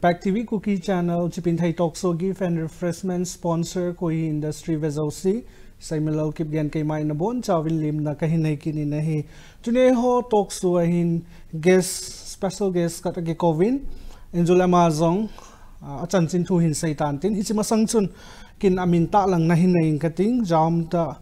Impact TV Kuki channel Chipinthei Talkshow gift and refreshment sponsor koi industry vezosi Seiminlal Kipgen kay mai na bon chawin lim na kahinay kini na hi tune ho Talkshow ahin guest special guest katagi Kovin enjula mazong achan chin thu hin saitan tin hichima sangchun kin aminta lang na hinaing kating jam ta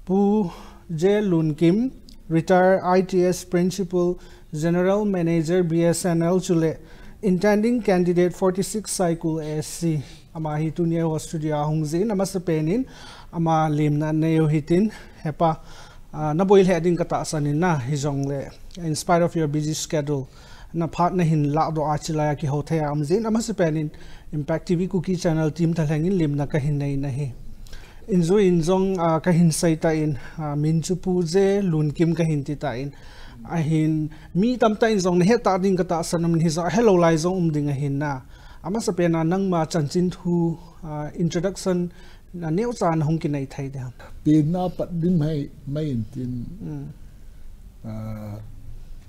pu je Lunkim Retd ITS Principal General Manager Bsnl chule intending candidate 46 Saikul SC ama hitunia ho studio hungzin ama sapenin ama limna neo hitin hepa na boil heading kata sanin na hijongle in spite of your busy schedule na partner hin la do achilaya ki hothaya amzin ama sapenin Impact TV Kuki channel team thalangin limna kahin nei na hi inzo injong kahin saita in minchupu je Lunkim kahin titain ahin mi tamta injong ne heta ding kata sanam ni za hello lai zong ding ahin na ama sapena nang ma chanchin thu introduction na neu chan hong ki nei thai da pe na pat dim hai mai tin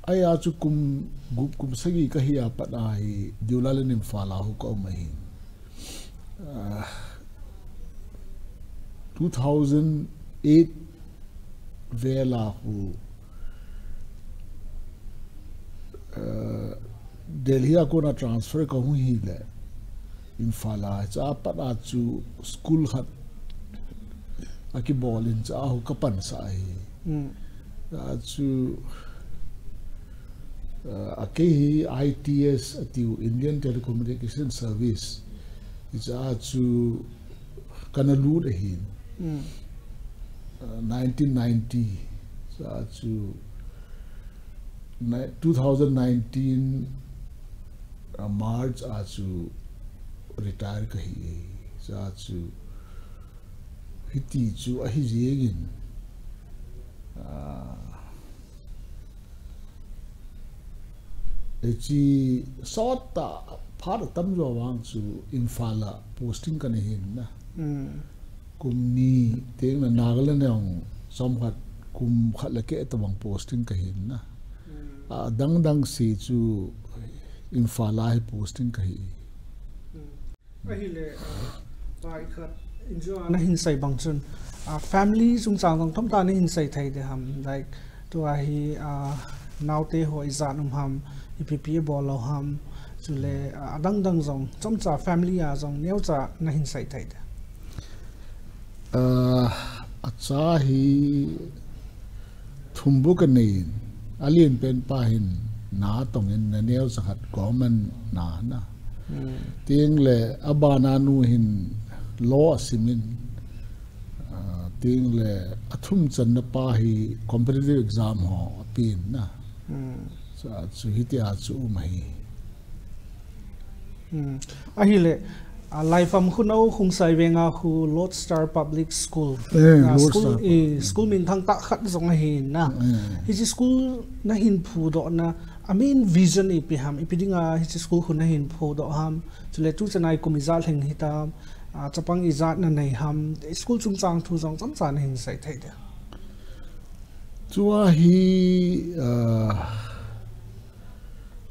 aya chu kum gup kum sagi ka hi pat ai diulalenim fala hu ko mai 2008 vela hu Delhi ko na transfer ka hu hi le infala cha pada chu school khat aki bolin cha hu kapan sa ai chu aki ITS atiu Indian Telecommunication Service cha chu kana lu de hin 1990 cha chu 2019 March achu retire kahi sa chu hiti chu ahi jegin echi sota phar tam jo wang chu infala posting kan hin na kumni teng na Nagaland ang somkhat kum khat lake tawang posting kahin na dang si chu infala hi posting kahi ahile pai khat enjoy na hin sai bangchun family sung chang dong thom ta ni hin sai thai de ham like to hi naute hoi zanum ham ipp bolo ham chule dang jong chomcha family a jong neucha na hin sai thai de acha hi thumbu ka nei alien pen pa hin na tong in na neo sakhat government na ting le abana nu hin law simin ting le athum chan na pa hi competitive exam ho pin na sa chu hitia chu mai ahile life am khunau khung sai wenga khu Lodestar Public School school min thang ta khat zong hi na hi school na hin phu do na I mean vision ipi ham ipidinga hi school khu na hin phu do ham chule tu chanai kumizal heng hitam chapang izat na nei ham school chung chang thu jong cham chan hin sai thai da chua hi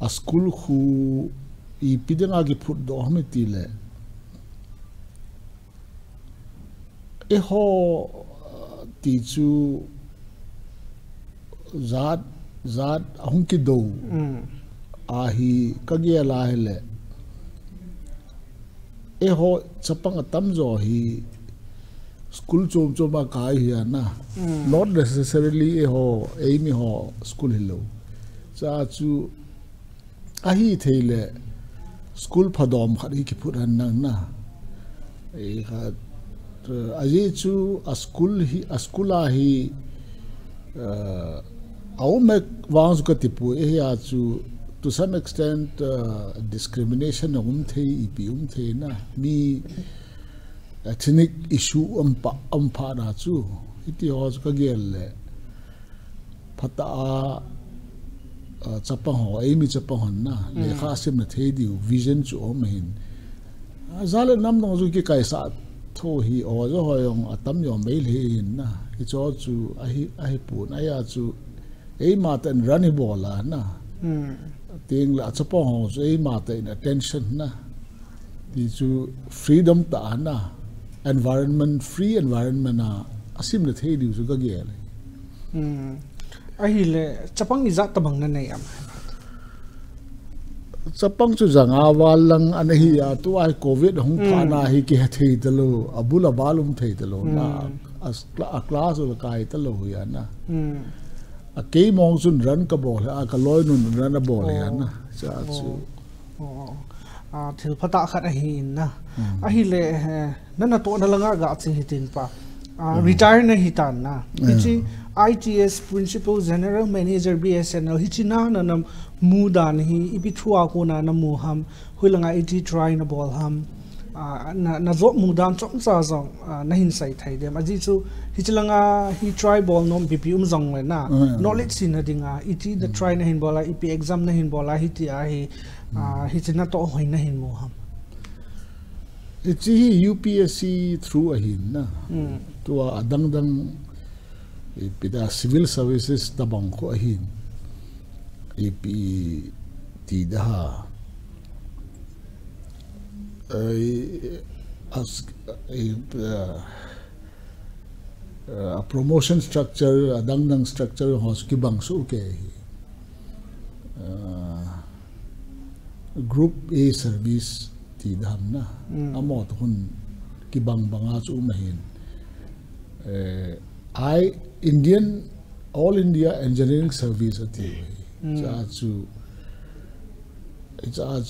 a school khu ipidinga gi phut do ham ti le e ho ti chu zat ahung ki do ahi kagia la hele e ho chapang tam jo hi school chom ba kai hi na not necessarily e ho aim ho school hello cha chu ahi theile school phadom khari ki phuran nang na e ha aji chu a school hi au mek wang ka tipu e ya chu to some extent discrimination thei ipi thei na mi ethnic issue ampa na chu iti ho ka gel le phata chapa ho emi chapa hon na le kha sim na thei di vision chu om hin zale nam no zu ki kai sa tho hi o zo hoyong atam yo mail hi na hi cho chu ahi pu na ya chu ei ma ten rani bola na ting la chapo ho ei ma ten attention na thì chú freedom ta na environment free environment na asim le thei diu chu ka ge le a hi le chapang iza tabang na nei am chapang chu zanga walang an hi a tu ai covid hong pha na hi ki thei talo abula balum thei talo na a class ul kai talo ya na a ke mong sun ran ka bol a ka loi nun ran a bol ya na cha chu thil phata khat a hi na a hi le nana to na langa ga chi hitin pa retire na hitan na hichi ITS Principal General Manager Bsnl hichina na mudan hi ipi thua ko na mu ham huilanga it try na bol ham na zo mudan chong sa zong na hin sai thai dem aji chu hichilanga hi try ball nom bp zong le na knowledge sin dinga it the try na hin bola ip exam na hin bola hi ti a hi hichina to hoi na hin mu ham it's UPSC through a hin na to adang dang ipida civil services tabang ko a hin ipi ti da a promotion structure adang dang structure hos ki bang su ke group A service ti dam na amot hun ki bang banga chu mahin I Indian All India Engineering Service ati cha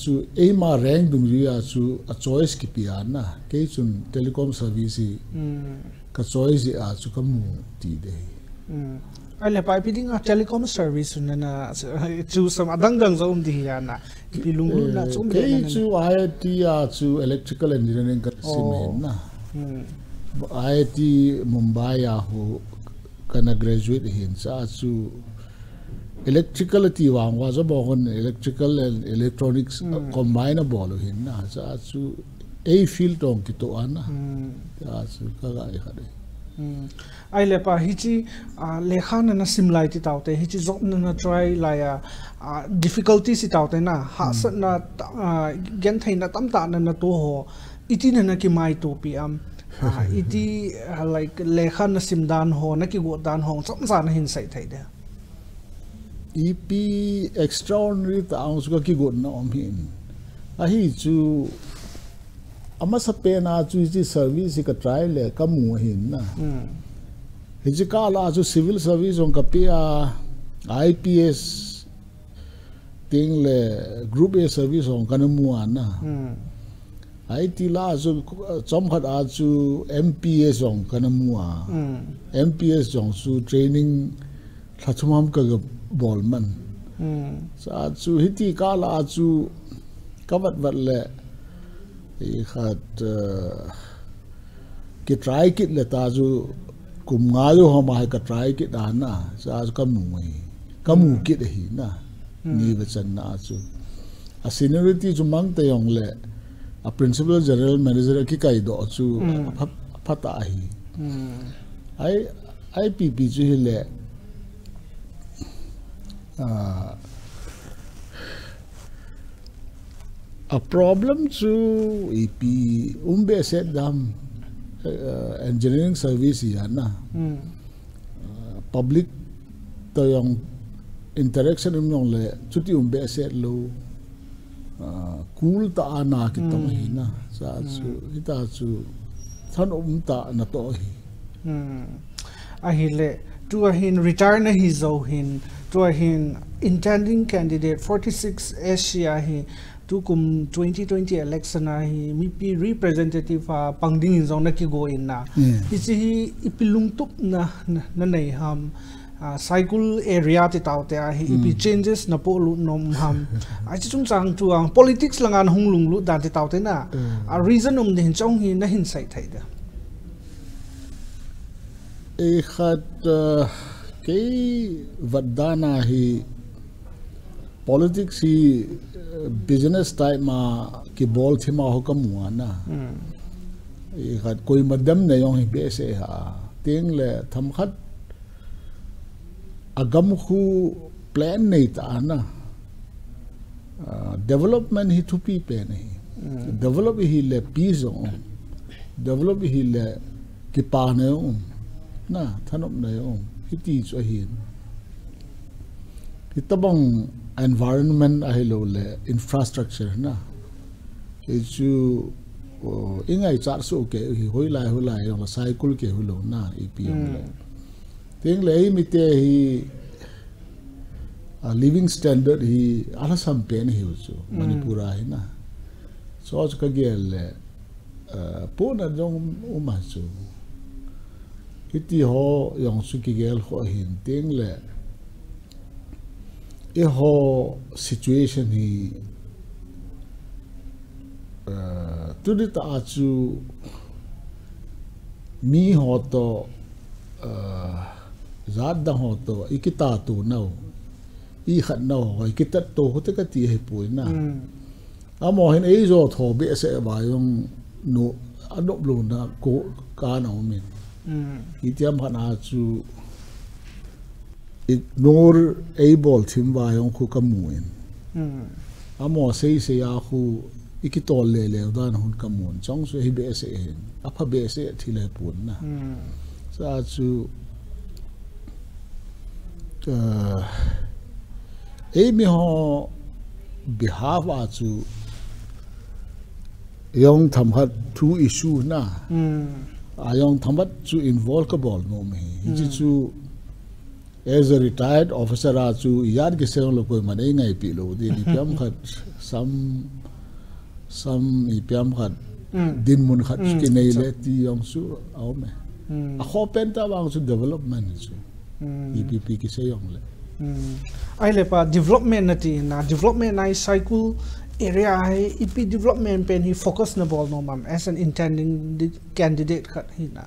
chu ema rank dung ri a chu a choice ki piana ke chun telecom service ka choice a chu kamu ti de ale pai piding a telecom service na chu sam adang dang zo di ya na pilung na chum ke chu IIT a chu electrical engineering ka simen na IIT Mumbai a ho kana graduate hin cha chu electrical ti wang wa zo bon electrical and electronics combinable hin na cha chu a field tong ki to ana cha chu ka ga ai khade ai le pa hichi lekhan na simlai ti taute hichi zop na try la ya difficulty si taute na ha sa na gen thai na tam ta na to ho iti na ki mai to pi am iti like lekhan na simdan ho na ki go dan hong cham sa na hin sai thai de EP extraordinary ta ang suka ki go na om hin a hi chu ama sa pe na chu ji service ka try le ka mu hin na hi ka la chu civil service on ka pe IPS ting le group A service on ka na mu na IT la chu chom khat a chu MPS on ka na mu MPS jong chu training thachumam ka bolman sa chu hiti ka la chu kavat vat le I khat ki try kit le ta chu kum nga yo ha ma ka try kit da na sa kamu kit hi na ni ba chan na chu a seniority chu mang te yong le a principal general manager ki kai do chu phata hi ai IPP chu hi le a problem to EP umbe set dam engineering service ya na public to yung interaction yung le chuti umbe set lo cool ta ana kitong hina sa chu ita chu than ta na to hi a hi le tu a hin retire na hi zo hin to a hin intending candidate 46 Asia hi tu kum 2020 election a hi mi pi representative pangding in zone ki go in na ichi ipilung tup na nei ham Saikul area ti taute a hi ipi changes na po lu nom ham a chi chung chang tu ang politics langan hunglung lu dan ti taute na a reason din chong hi na hin sai thai da e khat ke vadana hi politics hi business type ma ki bol thima ho kamwa na e khat koi madam ne yong hi be se ha teng le tham khat agam khu plan nei ta na development hi thu pi pe nei develop hi le peace develop hi le kipa ne na thanop ne hiti cho hin hitabang environment a hello le infrastructure na chu ingai char so ke hi hoilai yong Saikul ke hulo na ipm le ting le mi te hi a living standard hi ala sam pen hi chu Manipur hi na so ka gel po na jong uma chu hiti ho yong su ki gel ho hin ting le e ho situation hi tudi ta chu mi ho to zat da ho to ikita tu nau I khat nau ho ikita to ho te ka ti he pu na amo hin ei zo tho be se ba yong no adop lu na ko ka na min itiam khana chu ignore able thim ba yong khu kamuin amo sei se ya khu ikitol le dan hun kamun chong su hi be se hen apha be se thile pun na sa chu mi ho behalf a chu yong tham hat thu issue na ayong thambat chu involve ka bol no me ji chu as a retired officer a chu yad ge se lo ko manai ngai pi lo di ni pyam khat some ipiam khat din mun khat ki nei le ti yong su au me a khopen ta wang su development chu ipp ki se yong le ai le pa development na ti na development nai Saikul area hai ip development pen hi focus na bol no mam as an intending candidate khat hi na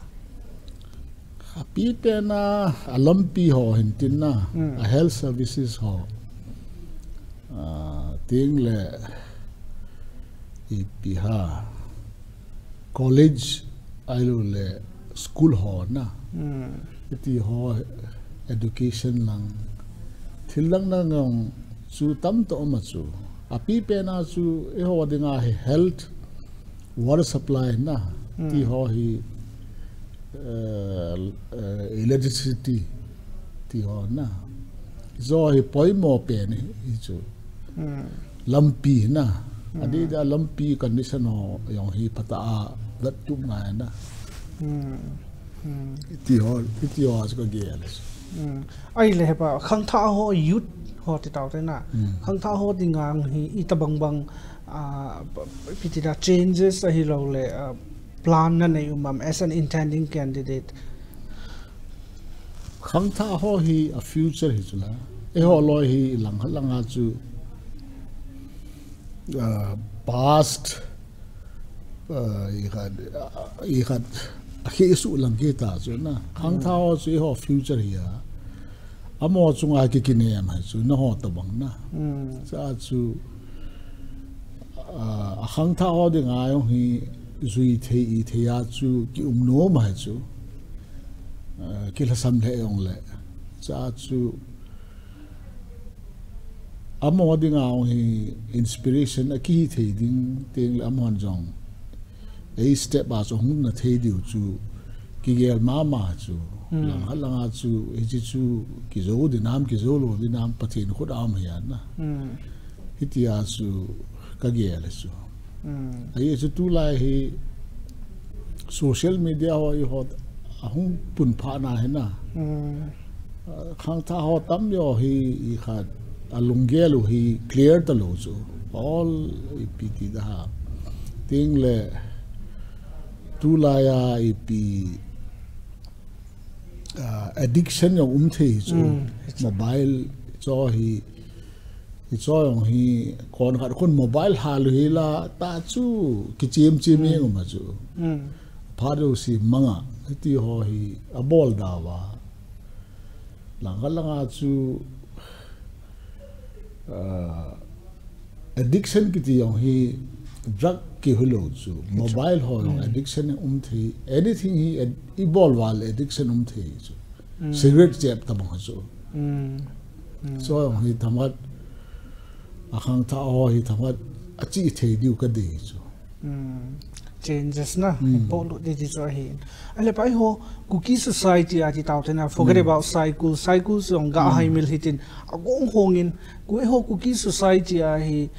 pi pe na alampi ho hintin na a health services ho ting le ipiha college ailu le school ho na iti ho education lang thilang na ngong chu tam to ma chu api pe na chu e ho dinga health water supply na ti ho hi electricity ti ho na zo hi poimo pe ni chu lampi na adi da lampi condition ho yong hi pata that tu nga na iti ho ko gel ai le pa khang tha ho youth ho ti taw te na khang tha ho dingang hi itabang bang pitida changes a hi lo le plan na nei umam as an intending candidate khang tha ho hi a future hi chula e ho lo hi langa chu past i had a isu lang kita chu na khang tha ho chu ho future hi amo chunga ki kine am ha chu na ho to bang na cha chu a khang tha ho de nga yo hi zui the ya chu ki no ma chu ki la sam le yong le cha chu amo de nga hi inspiration a ki the ding teng amon jong a step ba so hun na the diu chu ki gel ma chu langa chu e ji chu ki zo de nam ki zo lo de nam pathin khud am ya na hitia chu ka gel chu ai chu tu lai hi social media ho i hot ahung pun pha na he na khang tha ho tam yo hi I khat alungelu hi clear ta lo chu all ipt da ting le tu la ya ip addiction yo the chu mobile cho hi cho yong hi kon khat khun mobile hal hi la ta chu ki chim e ma chu phado si manga ti ho hi abol da wa langa chu addiction ki ti yong hi drug ki hulo chu mobile ho addiction thi anything hi evolve wal addiction thi chu cigarette jab ta ma chu so hi thamat akhang tha ho hi thamat achi thei diu ka de chu changes na important di chu hin ale pai ho Kuki society ati tautena forget about Saikul song ga hai mil hitin agong hongin ku ho Kuki society a hi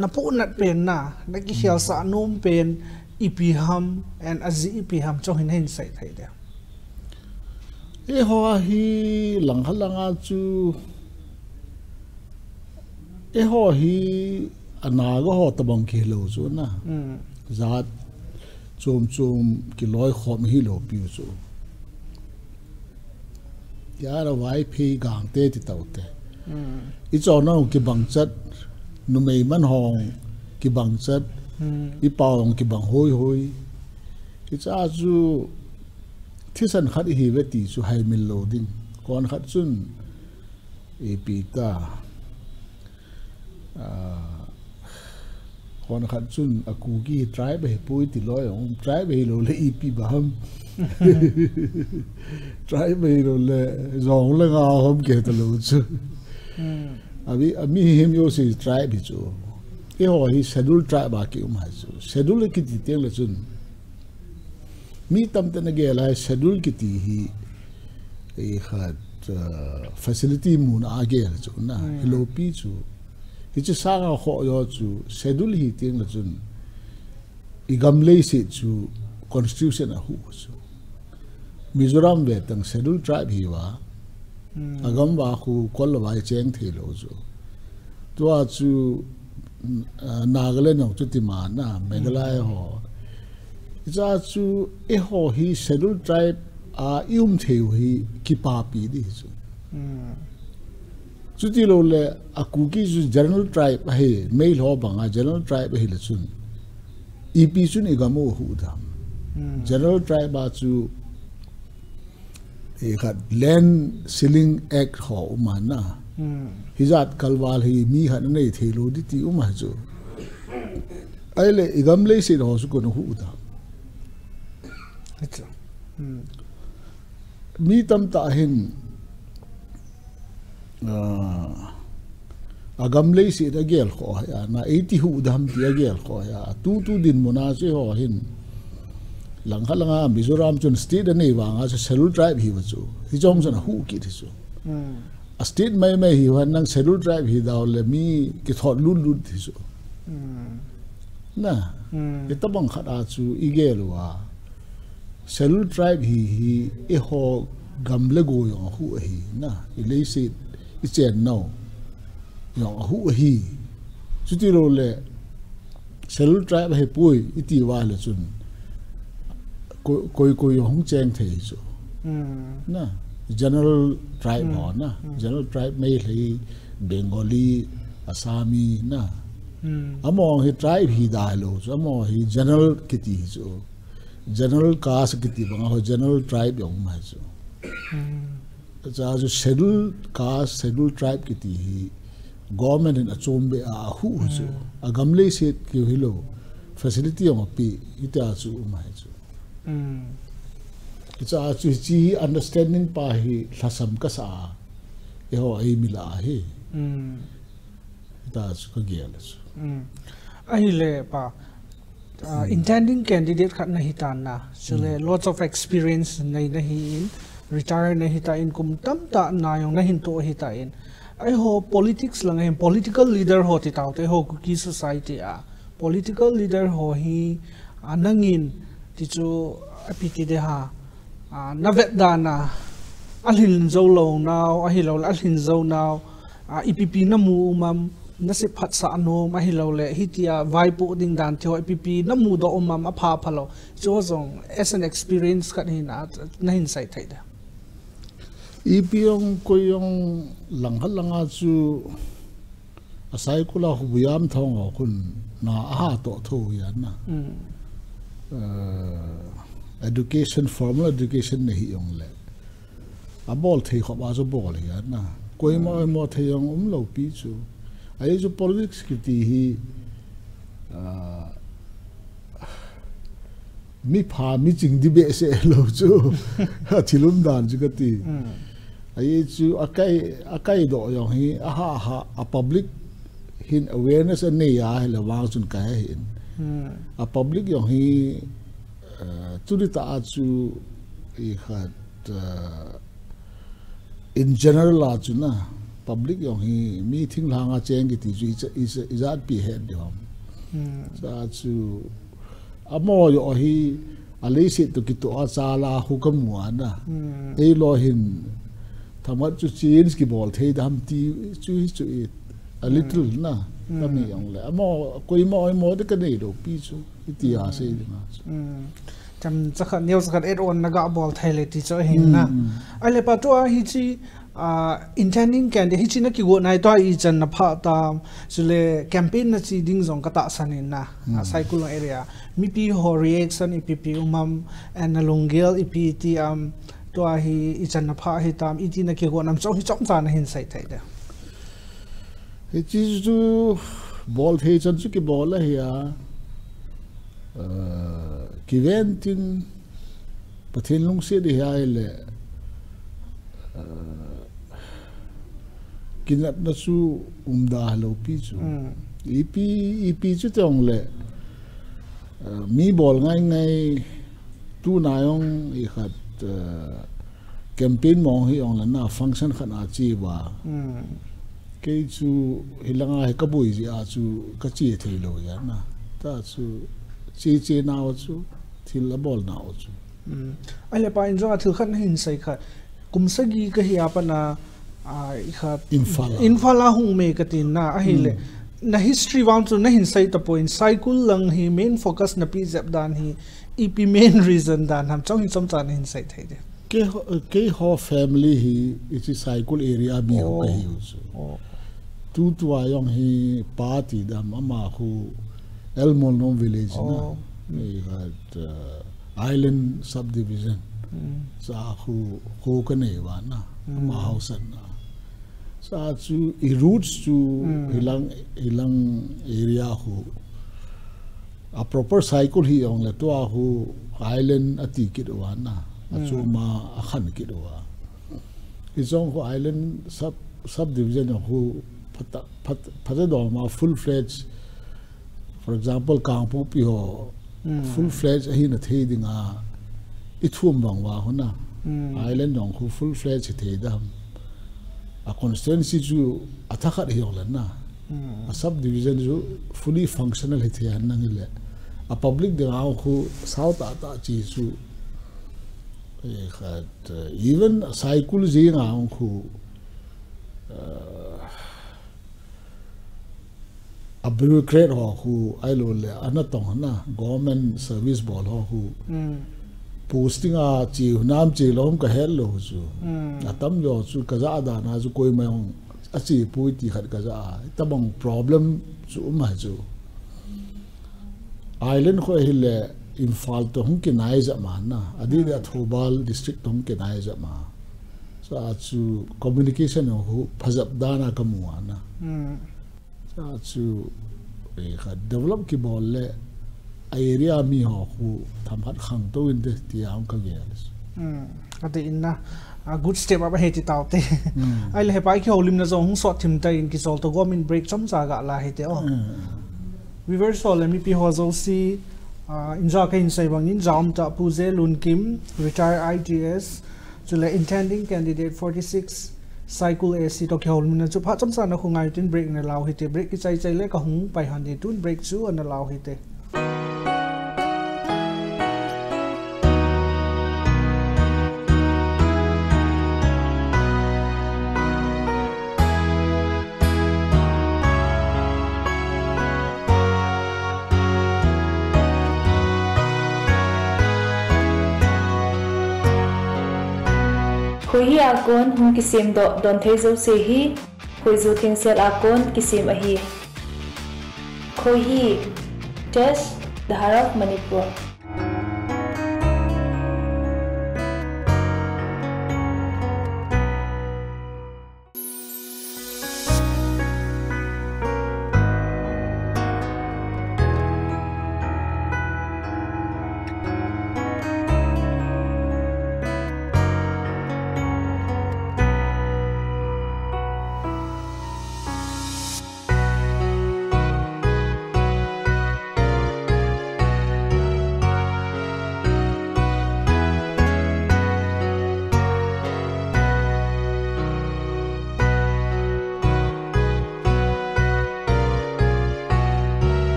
na po nat pen na naki hial sa nom pen ipiham and azi ipiham cho hin sai thai da e ho hi langhalanga chu e ho hi anaga ho tabang ki lo chu na zat chom ki loi khom hi lo piu chu yara wai phi gang te ti taute I cho na ki bang chat nu mei man hong ki bang chat I paong ki bang hoi I cha chu thisan khat hi ve ti chu hai mil lo ding kon khat chun e pi ta kon khat chun a Kuki try be pui ti loi ong try be lo le I pi ba ham try be lo le zong le nga hom ke ta lo chu abi him yo si try bi chu e ho hi schedule try ba ki ma chu schedule ki ti teng le chun mi tam te na ge la schedule ki ti hi e khat facility mu na ge chu na lo pi chu I chu sa ga ho yo chu schedule hi teng le chun I gam le si chu constitution a hu chu Mizoram ve tang schedule tribe hi wa agam wa khu kol wa cheng the lo chu to a chu Nagaland chu ti ma na Meghalaya ho ja chu e ho hi schedule tribe a theu hi ki pa pi di chu chu ti lo le a Kuki chu general tribe he mail ho banga general tribe he le chun EP chun I gamo hu dam general tribe ba chu e khat land ceiling act ho ma na hizat kalwal hi mi han nei thelo di ti uma chu ai le igam le se ho su ko no hu da mi tam ta hin agam le se da gel kho ya na 80 hu dam ti gel kho ya tu din mona se ho hin langhalanga Mizoram chun state nei wa nga schedule tribe hi wa chu hi jong chun hu ki thi chu a state mai hi wan nang schedule tribe hi daw le mi ki thot lu thi chu na e tabang khada chu I ge lo wa schedule tribe hi e ho gamle go yo hu hi na I le se I chen no yo hu hi chu ti lo le schedule tribe he pui I ti wa le chun koi hong cheng thei chu na general tribe ho na general tribe mai lei Bengali Assami na amo hi tribe hi dai lo chu amo hi general kiti chu general caste kiti banga ho general tribe yong ma chu cha ju schedule caste schedule tribe kiti hi government in achombe a hu chu agamle se ki hilo facility yong pi ita chu ma chu it's a chi understanding pa hi thasam ka sa e ho ai mila hi ta chu ka gel chu ai le pa intending candidate khat na hitan na chule lots of experience nei na hi in retire na hita in kum tam ta na yong na hin to hita in ai ho politics lang ai political leader ho ti taw te ho Kuki society a political leader ho hi anangin ti chu apiki de ha navet dana alhin zo lo now ahilo alhin zo now IPP na mu umam na se phat sa no mahilo le hitia vai pu ding dan thoi IPP na mu do umam apha phalo cho zong as an experience kan hin na hin sai thai da ipiong ko yung langalanga chu asai kula hubuyam thong kun na aha to tho ya na education formal education nahi yong le abol thei kho ba zo bol ya na koi mo thei yong lo pi chu ai chu politics ki ti hi mi pha mi ching di be se lo chu thilum dan chu ka ti ai chu akai do yong hi aha a public hin awareness ani ya hele wang chun ka hin a public yong hi turi ta chu I khat in general la chu na public yong hi meeting la nga cheng ki ti chu is that be head yom sa chu amo yo hi alisi to ki to a cha la hu kam wa na e lo hin thamat chu change ki bol thei dam ti chu a little na kami yong le amo koi mo de ka nei do pi chu ti a se na cham chakha news khat et on naga bol thaile ti cho hin na ale pa to hi chi intending candidate hi chi na ki go nai to I chan na pha ta sule campaign na chi ding zong ka ta sanin na Saikul area mi pi ho reaction ipp umam and longel ipt to hi I chan na pha hi tam iti na ki go nam chong hi chong ta na hin sai thai da hi chi chu bol thei chan chu ki bol la hi Kipgen tin pathin lung se de hai le kinap na su umda halo pi chu ep chu tong le mi bol ngai tu na yong I khat campaign mong hi ong la na function khana chi wa ke chu hilanga he ka bui ji a chu ka chi thei lo ya na ta chu chi nào chú thì là bol nào chú ai là bài trong thử khăn hình sai khát cùng sắc gì cái hiệp na khát infala hung me cái tin na ai le na history vang chu na hin sai ta point Saikul lang hi main focus na pi zep dan hi ep main reason dan ham chong hi chom chan hin sai thai de ke ho family hi is Saikul area bi ho ka hi chu tu ayong hi party dam ama khu Elmonon village na we had island subdivision sa khu ka nei wa na ma house na sa chu I roots chu hilang area khu a proper cycle hi ong la to hu island ati ki do wa na chu ma a khan ki do wa izong khu island subdivision hu phata do ma full fledged for example Kangpo pi ho full fledged hi na thei dinga I thum bang wa hona island dong khu full fledged thei dam a constituency chu athakhat hi ong la na a subdivision chu fully functional hi thei an nang le a public dinga khu south ata chi chu khat even Saikul ji nga khu a bureaucrat ho who I lo le anatong na government service bol ho who posting a chi nam chi lom ka hel lo chu atam yo chu ka za da na chu koi mai hong a chi pui ti khat ka za ta bang problem chu ma chu island kho hi le infal to hong ki nai za ma na adi da thobal district hong ki nai za ma so chu communication ho phajap da na ka mu na chu develop ki bol le area mi ho khu thamhat khang to in de tiang ka yes ate inna a good step up he ti taute ai le pai ki holim na zong sot thim ta in ki sol to government break chom cha ga la he te o we were so let me pi ho zo si inja ka in sai bang in jam ta puze Lunkim Retd ITS chule intending candidate 46 Saikul AC to khol min chu pha cham sa na khungai tin break na law hite break ki chai le ka hung pai han ni tun break chu an law hite Khoi hi akon hung kisim do don thei zo se hi khoi zu thing sel akon kisim a hi khoi hi test the heart of Manipur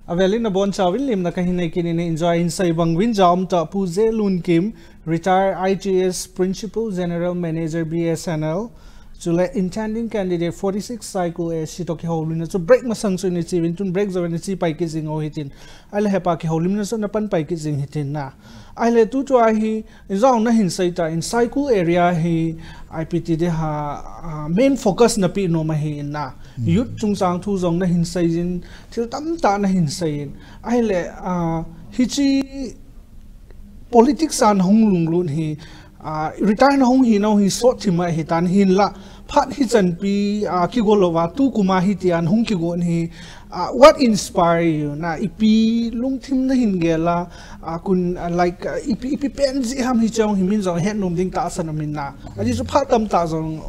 Avelin na bon chawin lim na kahinay kinin enjoy in say bangwin jam ta puze Lunkim retired IGS Principal General Manager Bsnl Chule intending candidate 46 Saikul as Shitoki Holina so break masang so ni chivin tun break zo ni chi pai ki jing o hitin ale hepa ki holim na so na pan pai ki jing hitin na ale tu to hi zong na hin sai ta in Saikul area hi IPT de ha main focus na pi no ma hi na youth chung sang thu zong na hin sai jin thil tam ta na hin sai ale hi chi politics an hong lung lun hi retire na hong hi no hi so thima hi tan hin la phat hi chan pi ki golova tu kuma hi tian hong ki gon hi what inspire you na ipi lung thim na hin gela kun like ipi pen ji ham hi chong hi min zo het nom ding ta san min na aji so phat tam ta zong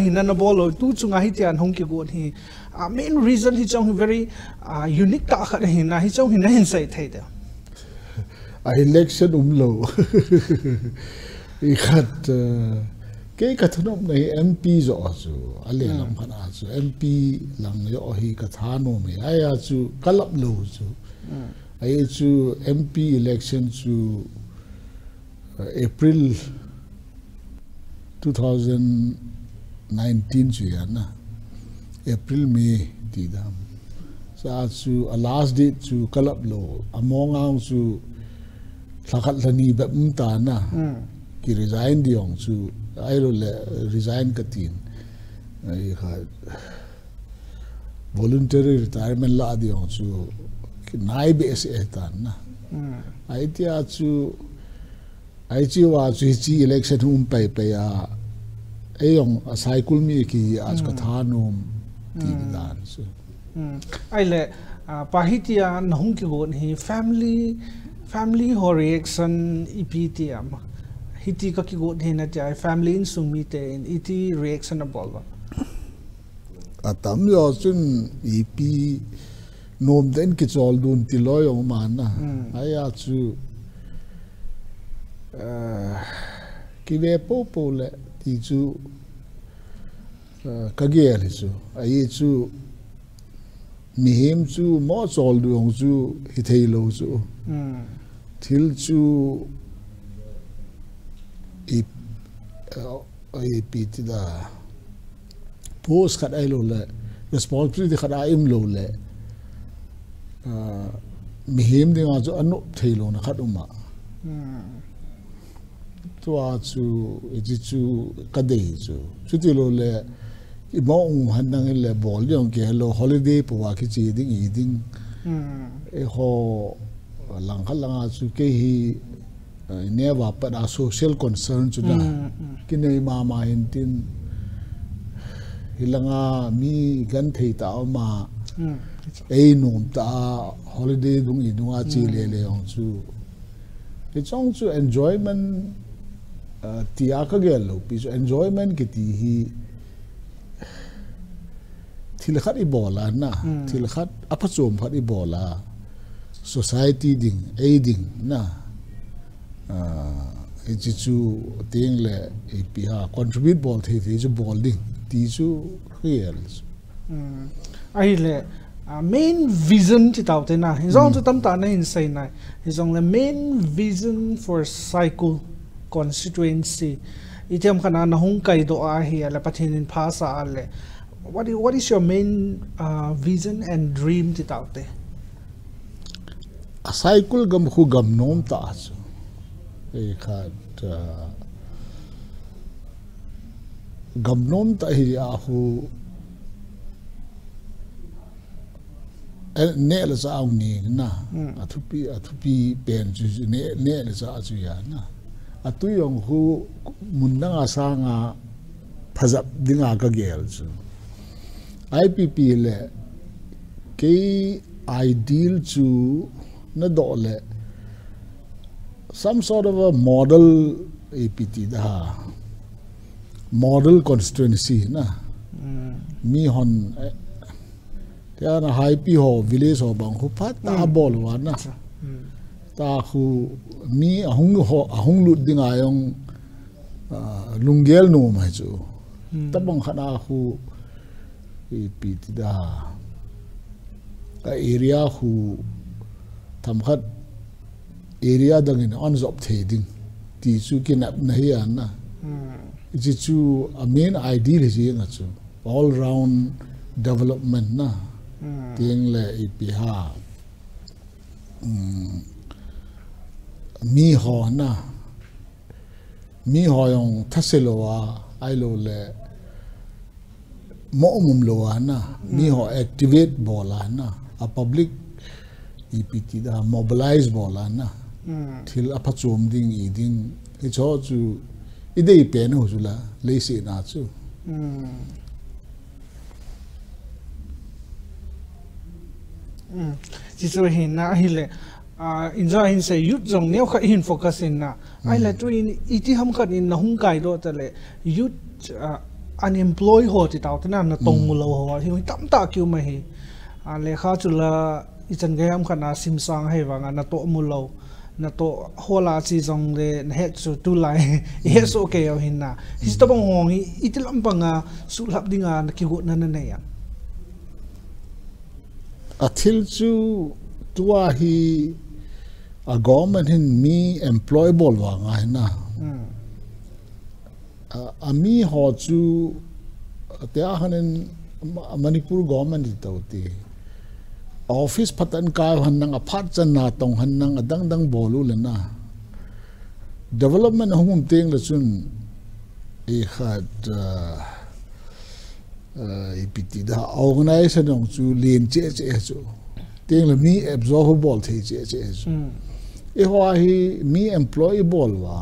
hi na bolo tu chunga hi tian hong ki gon hi main reason hi chong very unique ta kha hi na hi chong hi na hin sai thai da election lo ikat cái thằng nó này MP rồi chú, anh làm cái nào chú MP làm yo hi cái thằng nó này, ai chú cái lập lâu chú, ai chú MP election chú April 2019 chú na, April May thì đam, sa chú last date chú cái lập lâu, among ang chú lakat lani bẹp ta na. Ki resign di ong su ai lo le resign katin ai kha voluntary retirement la di ong su ki nai be se tan na ai ti a chu ai chi wa chi election pai ya ai ong a Saikul mi ki as ka thanom ti dan su ai le pahitia nahung ki gon hi family ho reaction iptiam hiti ka ki gon he na tai family in sumi te in iti reaction abol ba atam yo chun ipi nom den ki chol dun ti loy ong man na aya chu ki ve po le ti chu ka ge le chu ai chu mi hem chu mo chol du ong chu hi thei lo chu thil chu ai piti da post khat ai lo le responsibility khat ai im lo le mi hem de nga chu anu thei lo na khat uma to a chu ji chu ka dei chu ti lo le i mo han nang le bol yong ke lo holiday po wa ki chi ding I ding e ho lang khalanga chu ke hi never but a social concern chu da kinai ma hintin hilanga mi gan thei ta ma ei nom ta holiday dung I dunga chi le ong chu ke chong chu enjoyment ti a ka gel lo pi chu enjoyment ki ti hi thil khat I bola na thil khat apa chom phat I bola society ding aiding na ji chu ting le APA contribute ball the chu bowling ti chu real ai le main vision ti tau te na hizong chu tam ta na in sai na hizong le main vision for Saikul constituency item kana na hung kai do a hi ala pathin in phasa ale what is your main vision and dream ti tau te Saikul gam khu gam nom ta chu e khat gam nom ta hi a hu ne la sa ong ni na athupi pen chu ne la sa chu ya na atu yong hu mun na nga sa nga phazap dinga ka gel chu IPP le ke ideal chu na do le some sort of a model APT da model constituency na mi hon ya na high pi ho village ho bang ho phat ta bol wa na ta khu mi ahung lut dinga yong lungel no mai chu tabang khana khu APT da area khu tham khát area đang in on job trading ti chu kinap na hi an na ji chu a main idea hi ji nga chu all round development na tieng le ipiha mi ho na mi ho yong thaselowa ai lo le mo mum lo na mi ho activate bola na a public EPT da mobilize bola na thil apa chom ding I ding I cho chu idei pen ho chu la le se na chu chỉ cho hình na hi le in ra hin say youth jong neo kha hin focus in na ai la tu in iti ham khat in na hung kai do ta le youth unemployed ho ti taw na tong mu lo ho hi tam ta kyu ma hi le kha chu la I chan ge am khana sim sang hai wanga na to mu lo na to hola chi jong le na he chu tu lai he so ke yo hin na hi sta bang hong hi itilam panga su lap dinga na ki go na na ya athil chu tua hi a government hin mi employable wa nga na a mi ho chu te a hanen Manipur government ti tawti office patan ka han nang a phat chan na tong han nang adang dang bolu le na development hum teng le chun I had EPT da organization ong chu len che che chu teng le mi absorbable the che che chu e ho hi mi employable wa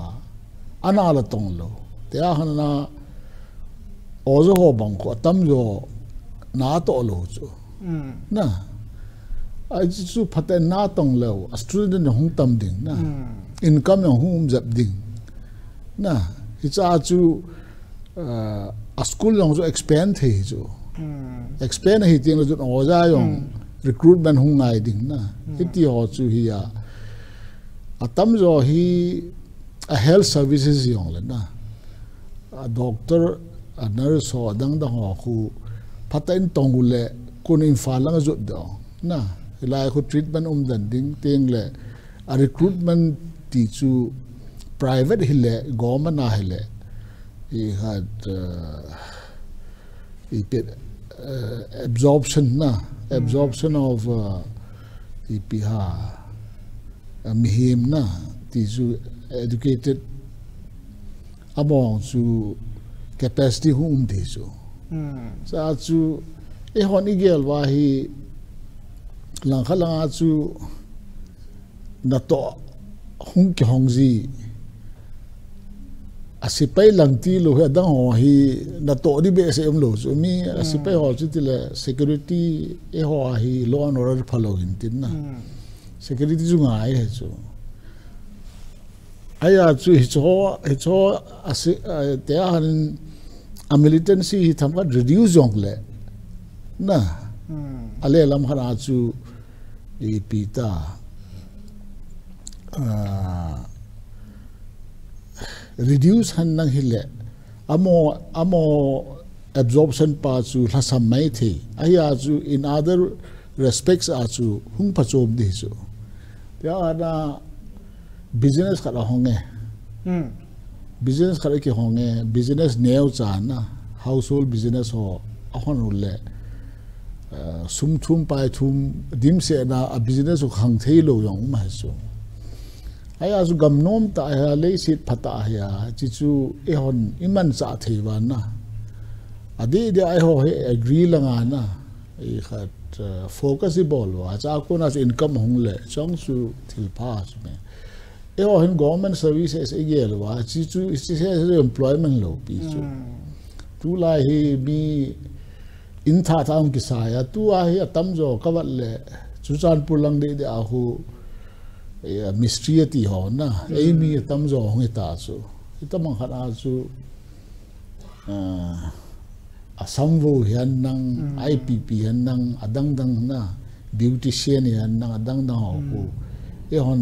ana la tong lo te a han na ozo ho bang ko tam jo na to lo chu na ai chu phaten na tong lo a student hong tam ding na income no hum zap ding na hi cha chu a school long jo expand the chu expand hi ting lo ju oza yong recruitment hung ngai ding na iti ho chu hi a tam jo hi a health services yong le na a doctor a nurse ho dang dang ho khu phaten tong le kun in fa lang jo do na lai khu treatment dan ding teng le a recruitment ti chu private hi le government na hi le he had absorption of EPH mihim na ti chu educated among chu capacity hum ti chu sa chu e hon igel wa hi lang khalanga chu na to hung ki hong ji asipai lang ti lo he dang ho hi na to di be se lo chu mi asipai ho chu ti le security e ho hi law and order follow in tin na security chu ngai he chu aya chu hi cho asi te han a militancy hi tham ka reduce jong le na ale lam khana chu I pita reduce han nang hile amo absorption pa chu hlasam mai the aya chu in other respects a chu hung phachom di chu ya na business kala honge business kala ki honge business neo cha na household business ho ahon ulle sum thum pai thum dim se na a business u khang thei lo yong ma so aya zu gam nom ta ha le sit phata ya chi chu e hon iman cha thei wa na adi de ai ho he agree langa na e khat focusable wa cha ko na income hong le chong su thil pa me e ho hin government services e gel wa chi chu employment lo pi chu tu lai he bi in tha tham ki sa ya tu a hi atam jo kawat le chu chan pur lang de a hu mystery ti ho na e mi atam jo hong ta chu itamang khat a chu a samvo hian nang IPP hian nang adang dang na beautician hian nang adang dang ho ku e hon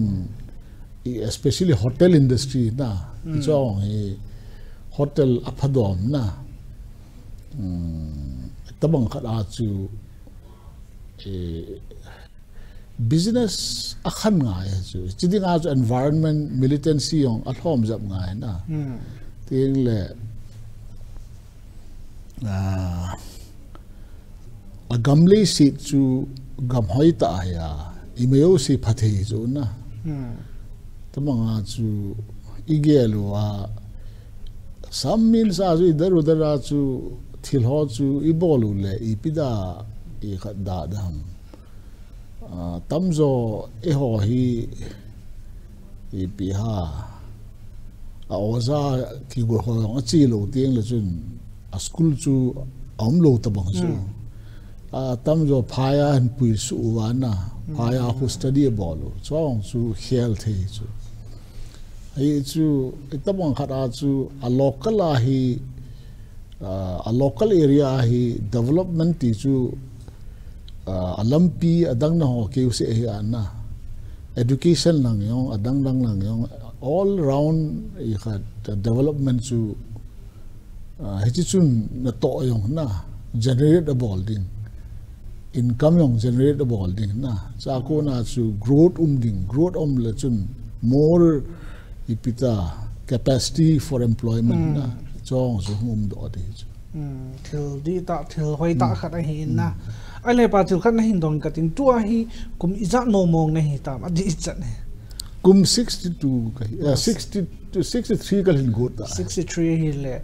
especially hotel industry na chong hi hotel aphadom na tabang khat a chu business akhan ngai chu chiding a environment militancy yong athom jap ngai na ting le a gamle si chu gam hoi ta ya imeo si phathe chu na tamanga chu igelwa sammin sa ju idar udar chu thilho chu ibolu le ipida I khada dam tamzo eho hi ipiha a oza ki go ho chi lo tieng le chun a school chu om lo ta bang chu a tamzo phaya han pui su wana phaya hu study bolo chong chu khel the chu ai chu itabang khada chu a local area hi development ti chu alampi adang na ho ke se ana education lang yong adang lang yong all round I had development chu hichi chun na to yong na generate a building income yong generate a building na cha ko na chu growth growth le chun more ipita capacity for employment na chong chu do de thil di ta thil hoi ta khat a hin na ai le pa thil khat na hin don ka ting tua hi kum iza no mong na hi tam adi chat ne kum 62 ka 60 to 63 ka hin go ta 63 hi le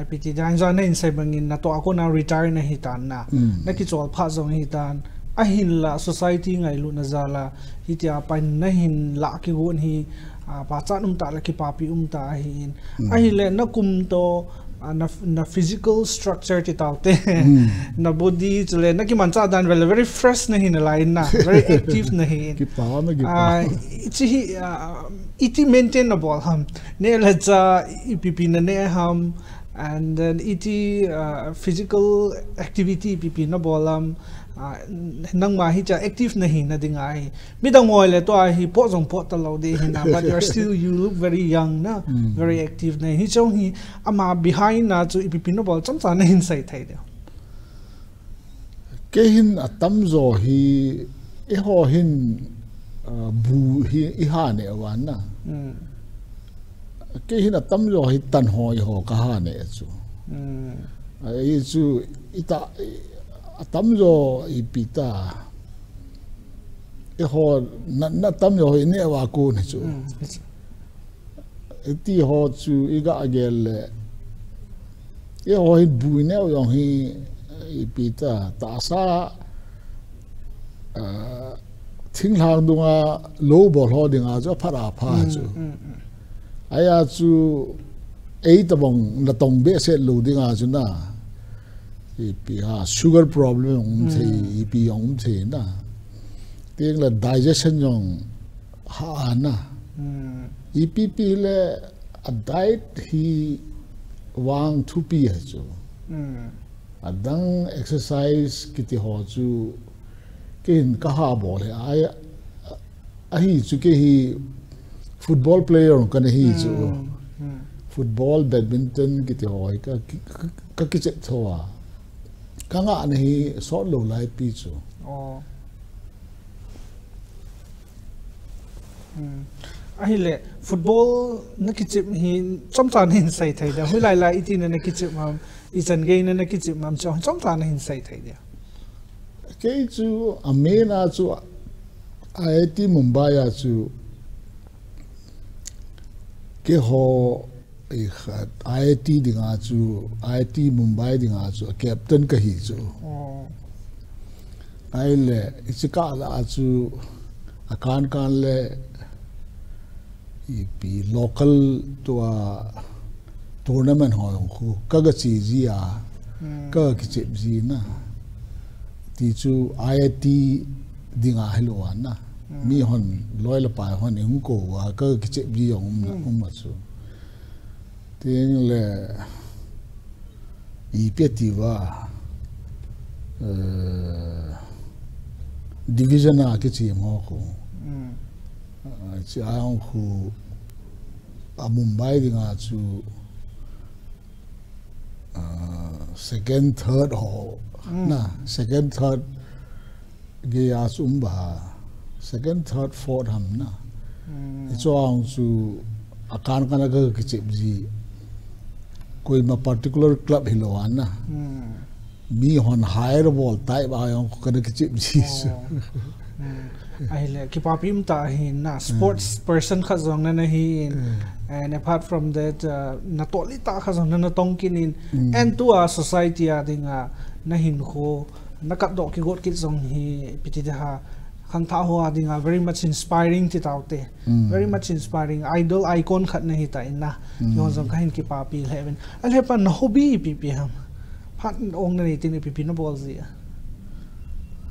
IPT dan za na in sai bangin na to ako na retire na hi tan na na ki chol pha zong hi tan a hin la society ngai lu na zala hi tia pan na hin la ki won hi pa cha ta la ki pa pi ta hin a hi le na kum to na physical structure ti taute na body chule na ki mancha dan very fresh na hin line na very active na hin ki pa na ki pa iti maintainable ham ne la cha ipp na ne ham and then iti physical activity ipp na bolam nang ma hi cha active na hin na dingai midang moi le to hi po jong po ta lo de hin na but you look very young na very active na hi chong hi ama behind na chu ipp na bol cham cha na hin sai thai de ke hin atam zo hi e ho hin bu hi I ha ne wa na ke hin atam zo hi tan ho ka ha ne chu ai chu ita atamzo ipita ho na tamzo ne wa ko ne chu eti ho chu iga agel ho hi bu ne yong hi ipita ta sa thing hang dunga low ball ho dinga jo phara pha chu aya chu ei tabong na tong be se lu dinga chu na sugar problem the na tiếng là digestion yong ha na EPP le a diet hi wang thu pi ha chu adang exercise kiti ho chu kin ka ha bol he a hi chu ke hi football player kan hi chu football badminton kiti ho ka ki che thoa kanga nahi so lo lai pi chu ai le football na ki chip hi chom tan hin sai thai da hui lai lai itin na ki chip mam I chan ge na ki chip mam chom tan hin sai thai da ke chu amena chu IIT Mumbai ya chu ke ho IIT dinga chu IIT Mumbai dinga chu captain ka hi chu ai le ichika la chu akan kan le ipi local to tournament ho khu ka ga chi ji a ka ki chep ji na ti chu IIT dinga helo na mi hon loyal pa hon ing ko wa ka ki chep ji yong ma chu tiếng là ipetiva division a cái gì mà cô chỉ ai khu ở Mumbai thì ngã chú second third ho na second third cái asum ba second third fourth ham na chuang chu akan kana ga kichip ji koi ma particular club hiloan na mi hon higher ball tai ba yong kana kichip ji ai le ki papim ta hin na sports person kha zong na hi and apart from that na toli ta kha zong na tongkin in and to a society a dinga na hin kho na kap dok ki got ki zong hi piti da ha khang tha ho a dinga very much inspiring ti taute very much inspiring idol icon khat na hi ta in na yo zong ka hin ki papi heaven al he pa na hobby pp ham phat ong na ni tin pp no bol zi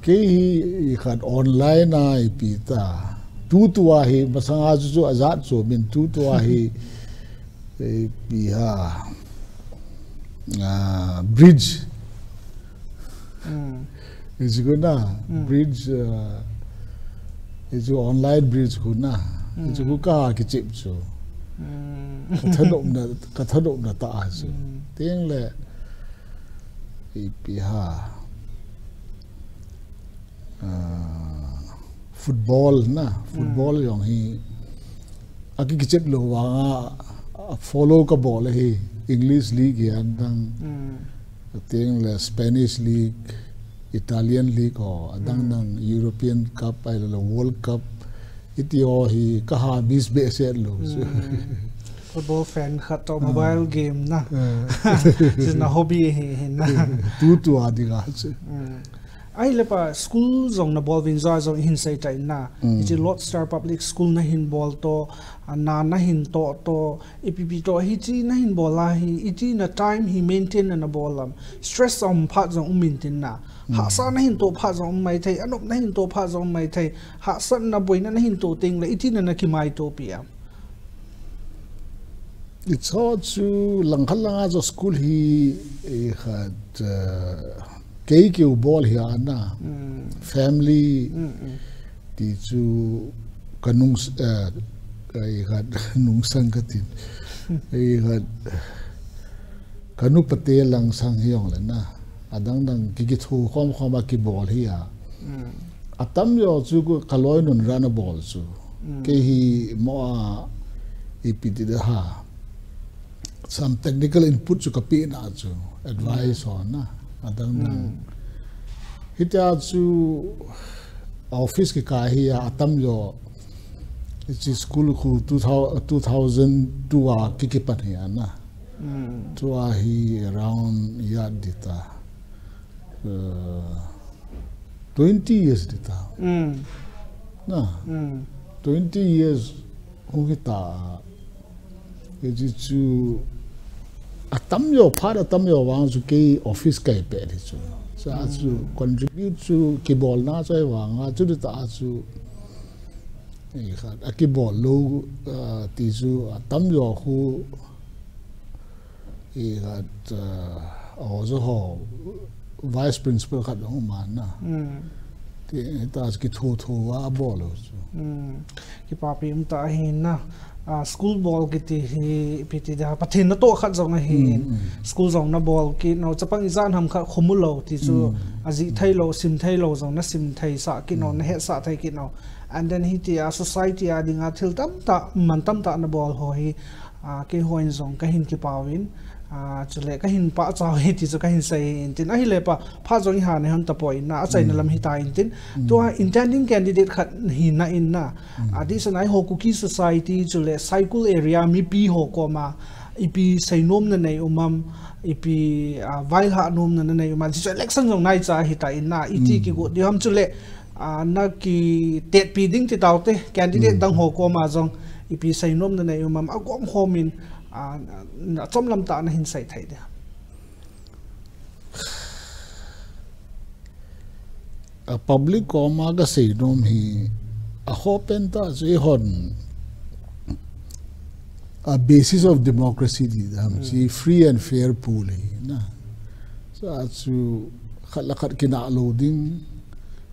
ke hi khat online ai pi ta tu tua hi masanga chu azat so min tu tua hi pi ha bridge is guna bridge is online bridge guna is ku ka ki chip chu ka thanom na ta chu teng le pi ha football na football yong hi aki kichep lo wa follow ka ball hi English league yan dang ting le Spanish league Italian league ho adang nang European cup ai lo World cup itio hi ka ha bis be se lo football fan khat to mobile game na is na hobby hi na tu adiga che ai lepa school zong na ball win za zong hin sai tai na ichi lot star public school na hin ball to na hin to epp to hi chi na hin ball la hi ichi na time hi maintain na ball lam stress on phat zong maintain na ha sa na hin to phat zong mai thai anop na hin to phat zong mai thai ha san na boina na hin to ting la ichi na ki mai to pia it's hard to langkhala zo school hi had ke ball hi ana family ti chu kanung ai had nung sangatin ai had kanu pate lang sang hiong le na adang dang ki thu khom khoma ki ball hi a atam yo chu ko kaloi nun rana ball chu ke hi mo ipiti da ha some technical input chu kapi na chu advice on na adang hita chu office ke ka hi atam yo it's school khu 2002 a ki pan hi na to a hi around ya dita 20 years dita na 20 years ho kita it's chu atam yo phar atam yo wang chu ke office kai pe ri chu sa chu contribute chu ki bol na chai wang a chu ta chu e kha a ki bol lo ti chu atam yo khu e ga zo ho vice principal khat ho man na ti ta ki thu wa bol chu ki pa pi ta hin na school ball ki ti hi piti da pathin na to khat zong hi school zong na ball ki no chapang izan ham kha khumulo ti chu aji thailo sim thailo zong na sim thai sa ki no na he sa thai ki no and then hi ti a society a dinga thil tam ta man tam ta na ball ho hi ke hoin zong ka hin ki pawin chule ka hin pa chaw hi ti chu ka hin sai in tin a hi le pa pha zong ha ne han ta poi na a chai na lam hi ta in tin to intending candidate khat hi na in na adi sanai ho Kuki society chule Saikul area mi pi ho ko ma ipi sainom na nei umam ipi vail ha nom na nei umam chi election zong nai cha hi ta in na iti ki go diam chule na ki tet pi ding ti taute candidate dang ho ko ma zong ipi sainom na nei umam agom homin chom lam ta na hin sai thai de a public ko ma ga sei nom hi a hopen ta je hon a basis of democracy di dam si free and fair pool na so chu khala khat kina loading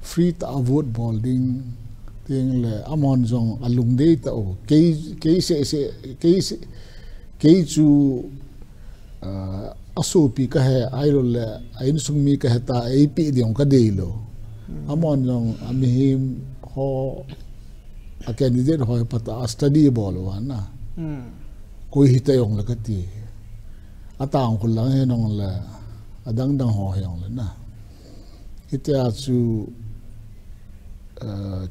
free ta vote bolding ting le amon jong alung de ta o ke chu asopi ka he airo le ain sungmi ka heta ap diong ka deilo amon jong amihim ho a candidate ho pata study bol wa na koi hitayong la kati atang kul lang he nong la adang dang ho yong la na hitia chu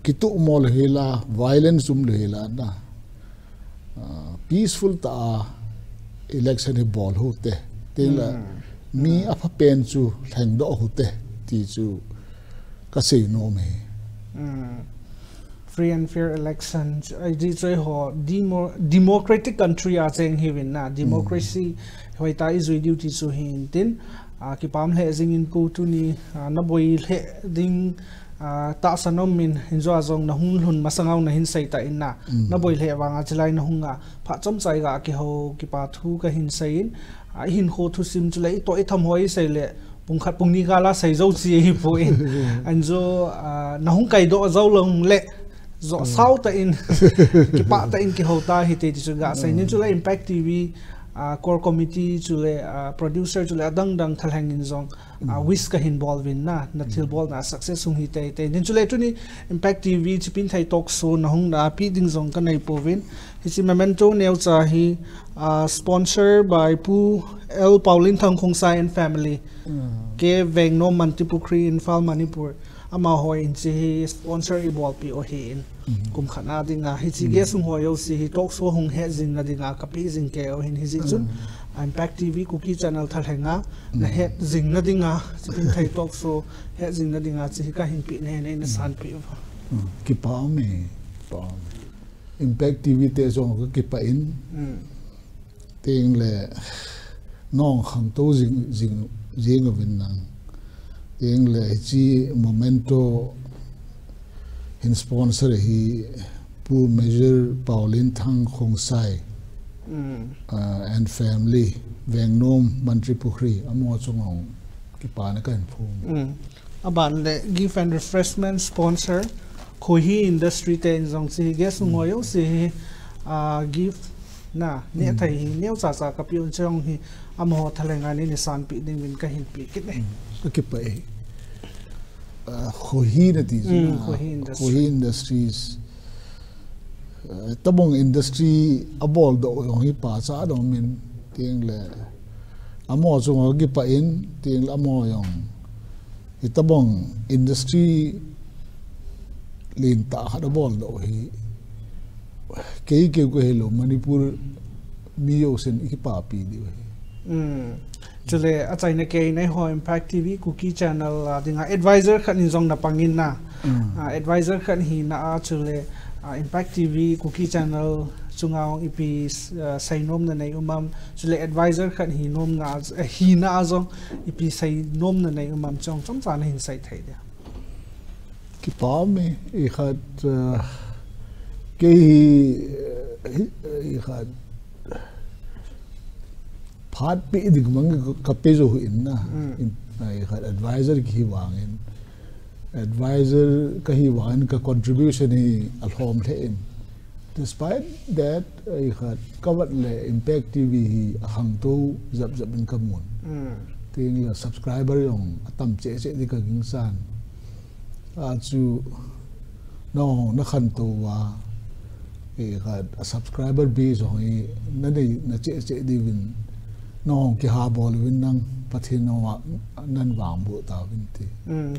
kitu mol hela violence hela na peaceful ta election he bol ho te la mi apa pen chu thang do ho te ti chu ka sei no me free and fair elections I di choi ho democratic country a cheng hiwin na democracy hoi ta is duty chu hin tin ki pam le jing in ko tu ni na boi le ding ta sanom min hinzo azong na hun hun masangau na hin sai ta inna na boi le wanga chlai na hunga pha chom chai ga ki ho ki pa thu ka hin sai in hin kho thu sim chlai to i tham hoi sai le pungkhat pungni kala sai zo chi hi po in anjo na hung kai do zo long le zo sau ta in ki pa ta in ki ho ta hi te chu ga sai ni chu la impact tv core committee chule producer chule adang dang thalhang in zong wis ka involve in na thil bol na success sung hi te nin chule tu ni impact tv Chipinthei Talkshow na hung na pi ding zong ka nei povin hi si memento neu cha hi sponsored by Pu L Paulin Thang Khong Sai and family ke veng no Manipuri in Fal Manipur ama hoi in chi sponsor i bol pi o hi in kum khana dinga hi chi ge sung hoyo si hi Talkshow hung he jing na dinga kapi jing ke o hin hi ji chun impact tv Kuki channel thalhenga na he jing na dinga Chipinthei Talkshow he jing na dinga chi ka hin pi ne na san pi ki pa me pa impact tv te zong ko ki pa in ting le nong khang to jing vin nang ting le chi momento in sponsor hi Pu measure Paulin Thang Khong Sai and family vengnom Manipuri amo chungong ki pa na kan phum aban le gift and refreshment sponsor khohi industry te zong si ge sungoyo si gift na ne thai neu cha cha ka pion chong hi amo thalenga ni san pi ding min ka hin pi kit ne ki pa khohi na ti khohi industries tabong industry abol do yong hi pa cha do min ting le amo chung gi pa in ting amo yong itabong industry lin ta ha bol do hi ke ko hello Manipur mi yo sen ki pa pi di chule achai na ke nei ho impact tv Kuki channel dinga advisor khan in zong na pangin na advisor khan hi na chule impact tv Kuki channel chungao ipi sainom na nei umam chule advisor khan hi nom nga hi na azong ipi sainom na nei umam chong chom chan hin sai thai dia ki pa me I khat ke I khat phat pi dik mang ka pe zo in na I khat advisor ki wang in advisor ka hi wan ka contribution hi alhom the in despite that I khat covered le impact tv hi hang to zap in kamun ting la subscriber yong atam che di ka ging san chu no na khan to wa I khat subscriber base hi na dei na che di win no ki ha bol win nang pathin no nan wang bu ta win ti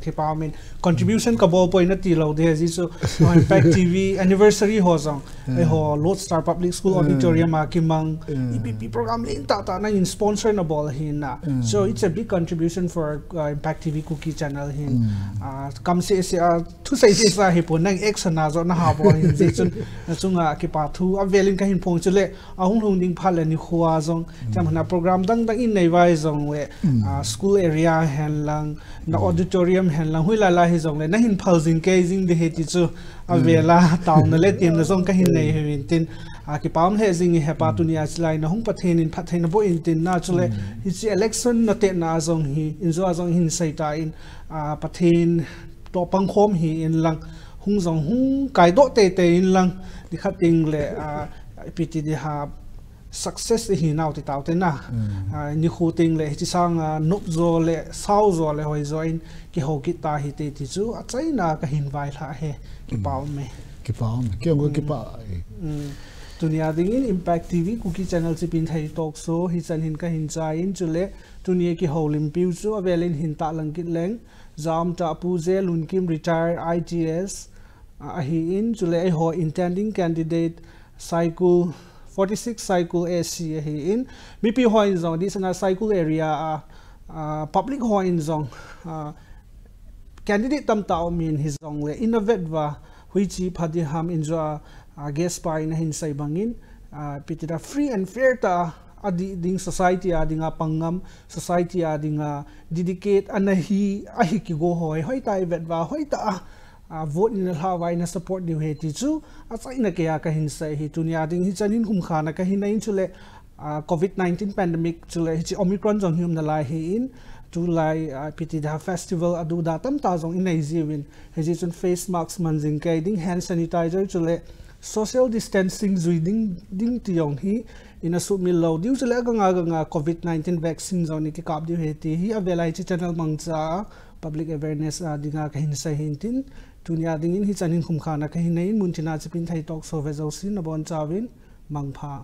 ki pa min contribution ka bol point na ti lo de ji so impact tv anniversary ho zong ai ho lot star public school auditorium ma ki mang EPP program lin ta na in sponsor na bol hin na so it's a big contribution for impact tv Kuki channel hin kam se thu sai se sa hi po nang action na zo na ha bol hin ji chun chunga ki pa thu a velin ka hin phong chule a hung ding phal ni khuwa zong cham na program dang in nei vai zong we school area hen lang na auditorium hen lang hui la hi zong le na hin phal jin ke jing de he ti chu avela taw na le tiam na zong ka hin nei hin tin ki pam he jing he pa tu ni a chlai na hung pathen in phathen bo in tin na chule hi chi election na te na zong hi in zo zong hin sai ta in pathen to pang khom hi in lang hung zong hung kai do te in lang di khating le ptd ha success hi nào thì tao thế na như khu tình lệ chỉ sang nộp zo lệ sau zo lệ hồi join cái hồ kita ta hi thì chú à cháy na cái hình vai lại he cái bao mày cái ông cái bao dunia dingin impact tv Kuki channel Chipinthei Talkshow hi chan hin ka hin cha in chule dunia ki holim piu chu avelin hin ta langkit leng jam ta pu je Lunkim Retd IGS hi in chule ai ho intending candidate Saikul 46 Saikul AC hi in BP ho in zong this na Saikul area public ho in zong candidate tam ta min hi zong le innovate wa hui chi phadi ham in jo guest pa in hin sai bangin pitida free and fair ta adi ding society adinga pangam society adinga dedicate anahi ahi ki go hoi tai vet wa hoi ta vote in la wai na support ni he ti chu a chai na ke ya ka hin sai hi tunia ding hi chanin hum khana ka hin in chule COVID-19 pandemic chule hi Omicron jong hum na lai hi in to lai pitida festival adu da tam ta jong in ai jiwin he ji chun face masks manjing kai ding hand sanitizer chule social distancing ding tiong hi in a Seiminlal diu chule ganga COVID-19 vaccine zone ki kap diu he ti hi avelai chi channel mangcha public awareness dinga ka hin sai hin tin tunia dingin hi chanin khum khana ka hin nei muntina Chipinthei Talkshow ve zo sin na bon chawin mangpha